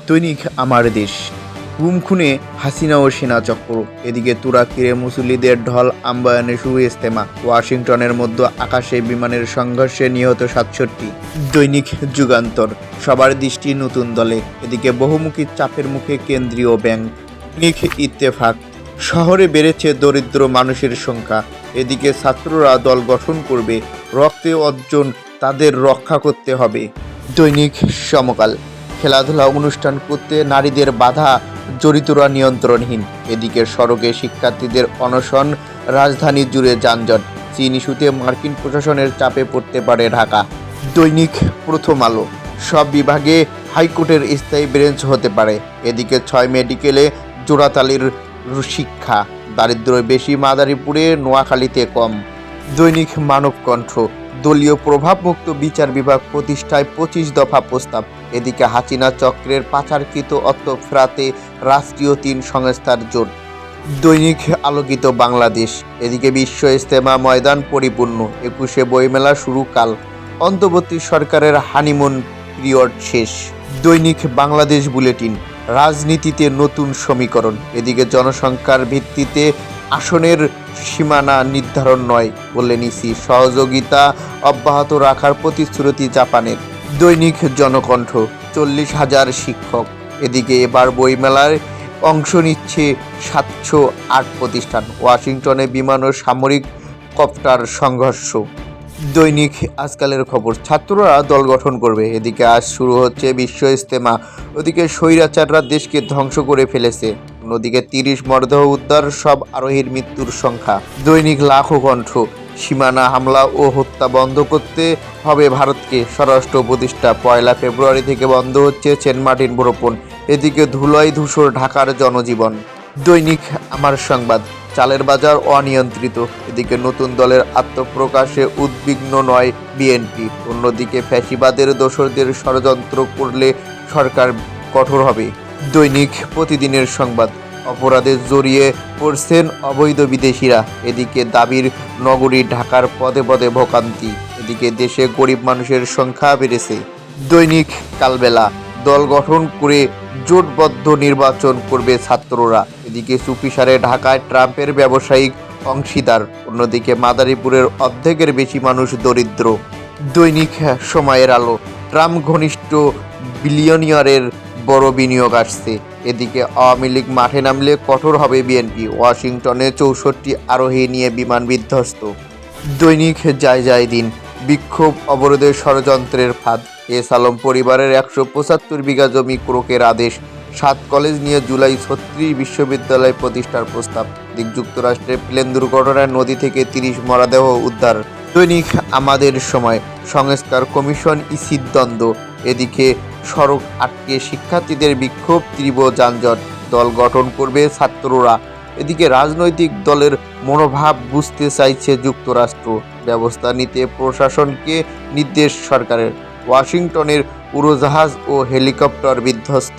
দৈনিক আমার দেশ। গুম খুনে হাসিনা ও সেনা চক্র। এদিকে তুরাকিরে মুসল্লিদের ঢল আম্বায়ানে শুরু ইজতেমা। ওয়াশিংটনের মধ্যে আকাশে বিমানের সংঘর্ষে নিহত ৬৭। দৈনিক যুগান্তর। সবার দৃষ্টি নতুন দলে। এদিকে বহুমুখী চাপের মুখে কেন্দ্রীয় ব্যাংক। দৈনিক ইত্তেফাক। শহরে বেড়েছে দরিদ্র মানুষের সংখ্যা। এদিকে ছাত্ররা দল গঠন করবে। রক্তে অর্জন তাদের রক্ষা করতে হবে। দৈনিক সমকাল। খেলাধুলা অনুষ্ঠান করতে নারীদের বাধা, জড়িতরা নিয়ন্ত্রণহীন। এদিকে সড়কে শিক্ষার্থীদের অনশন, রাজধানী জুড়ে যানজট। চীন ইস্যুতে মার্কিন প্রশাসনের চাপে পড়তে পারে ঢাকা। দৈনিক প্রথম আলো। সব বিভাগে হাইকোর্টের স্থায়ী বেঞ্চ হতে পারে। এদিকে ৬ মেডিকেলে জোড়াতালির শিক্ষা। দারিদ্র বেশি মাদারীপুরে, নোয়াখালীতে কম। দৈনিক মানবকণ্ঠ। দলীয় প্রভাবমুক্ত বিচার বিভাগ প্রতিষ্ঠায় ২৫ দফা প্রস্তাব। এদিকে হাসিনা চক্রের পাচারকৃত অর্থ ফেরাতে রাষ্ট্রীয় ৩ সংস্থার জোট। দৈনিক আলোকিত বাংলাদেশ। এদিকে বিশ্ব ইজতেমা ময়দান পরিপূর্ণ। ২১শে বইমেলা শুরু কাল। অন্তর্বর্তী সরকারের হানিমুন পিরিয়ড শেষ। দৈনিক বাংলাদেশ বুলেটিন। রাজনীতিতে নতুন সমীকরণ। এদিকে জনসংখ্যার ভিত্তিতে আসনের সীমানা নির্ধারণ নয় বলে নিছি, সহযোগিতা অব্যাহত রাখার প্রতিশ্রুতি জাপানের। দৈনিক জনকণ্ঠ। ৪০,০০০ শিক্ষক। এদিকে এবার বইমেলায় অংশ নিচ্ছে ৭০৮ প্রতিষ্ঠান। ওয়াশিংটনে বিমান ও সামরিক কপ্টার সংঘর্ষ। দৈনিক আজকালের খবর। ছাত্ররা দল গঠন করবে। এদিকে আজ শুরু হচ্ছে বিশ্ব ইজতেমা। ওদিকে স্বৈরাচাররা দেশকে ধ্বংস করে ফেলেছে। অন্যদিকে ৩০ মরদেহ উদ্ধার, সব আরোহীর মৃত্যুর সংখ্যা। দৈনিক লাখো কণ্ঠ। সীমানা হামলা ও হত্যা বন্ধ করতে হবে ভারতকে, স্বরাষ্ট্র উপদেষ্টা। ১ ফেব্রুয়ারি থেকে বন্ধ হচ্ছে সেন্ট মার্টিন ভ্রমণ। এদিকে ধুলোয় ধূসর ঢাকার জনজীবন। দৈনিক আমার সংবাদ। চালের বাজার অনিয়ন্ত্রিত। এদিকে নতুন দলের আত্মপ্রকাশে উদ্বিগ্ন নয় বিএনপি। অন্যদিকে ফ্যাসিবাদের দোসরদের ষড়যন্ত্র করলে সরকার কঠোর হবে। দৈনিক প্রতিদিনের সংবাদ। অপরাধে জড়িয়ে পড়ছেন অবৈধ বিদেশিরা। এদিকে দাবির নগরী ঢাকার পদে পদে ভোগান্তি। এদিকে দেশে গরিব মানুষের সংখ্যা বেড়েছে। দৈনিক কালবেলা। দল গঠন করে জোটবদ্ধ নির্বাচন করবে ছাত্ররা। এদিকে চুপিসারে ঢাকায় ট্রাম্পের ব্যবসায়িক অংশীদার। অন্যদিকে মাদারীপুরের অর্ধেকের বেশি মানুষ দরিদ্র। দৈনিক সময়ের আলো। ট্রাম্প ঘনিষ্ঠ বিলিয়নিয়ারের বড় বিনিয়োগ আসছে। এদিকে আওয়ামী লীগ মাঠে নামলে কঠোর হবে বিএনপি। ওয়াশিংটনে ৬৪ আরোহী নিয়ে বিমান বিধ্বস্ত। দৈনিক যায় দিন। বিক্ষোভ অবরোধের ষড়যন্ত্রের ফাঁদ। এস আলম পরিবারের ১৭৫ বিঘা জমি ক্রোকের আদেশ। ৭ কলেজ নিয়ে জুলাই ৩৬ বিশ্ববিদ্যালয় প্রতিষ্ঠার প্রস্তাব। যুক্তরাষ্ট্রের প্লেন দুর্ঘটনায় নদী থেকে ৩০ মরদেহ উদ্ধার। দৈনিক আমাদের সময়। সংস্কার কমিশন ইসির দ্বন্দ্ব। এদিকে সড়ক আটকে শিক্ষার্থীদের বিক্ষোভ, তীব্র যানজট। দল গঠন করবে ছাত্ররা। এদিকে রাজনৈতিক দলের মনোভাব বুঝতে চাইছে যুক্তরাষ্ট্র। ব্যবস্থা নিতে প্রশাসনকে নির্দেশ সরকারের। ওয়াশিংটনের উড়োজাহাজ ও হেলিকপ্টার বিধ্বস্ত।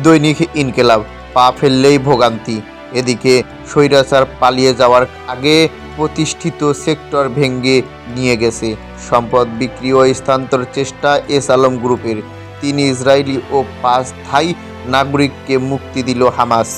দৈনিক ইনকেলাব। পা ফেললেই ভোগান্তি। এদিকে স্বৈরাচার পালিয়ে যাওয়ার আগে প্রতিষ্ঠিত সেক্টর ভেঙে নিয়ে গেছে। সম্পদ বিক্রি ও স্থানান্তর চেষ্টা এস আলম গ্রুপের। ৩ ইসরায়েলি ও ৫ থাই নাগরিককে মুক্তি দিল হামাস।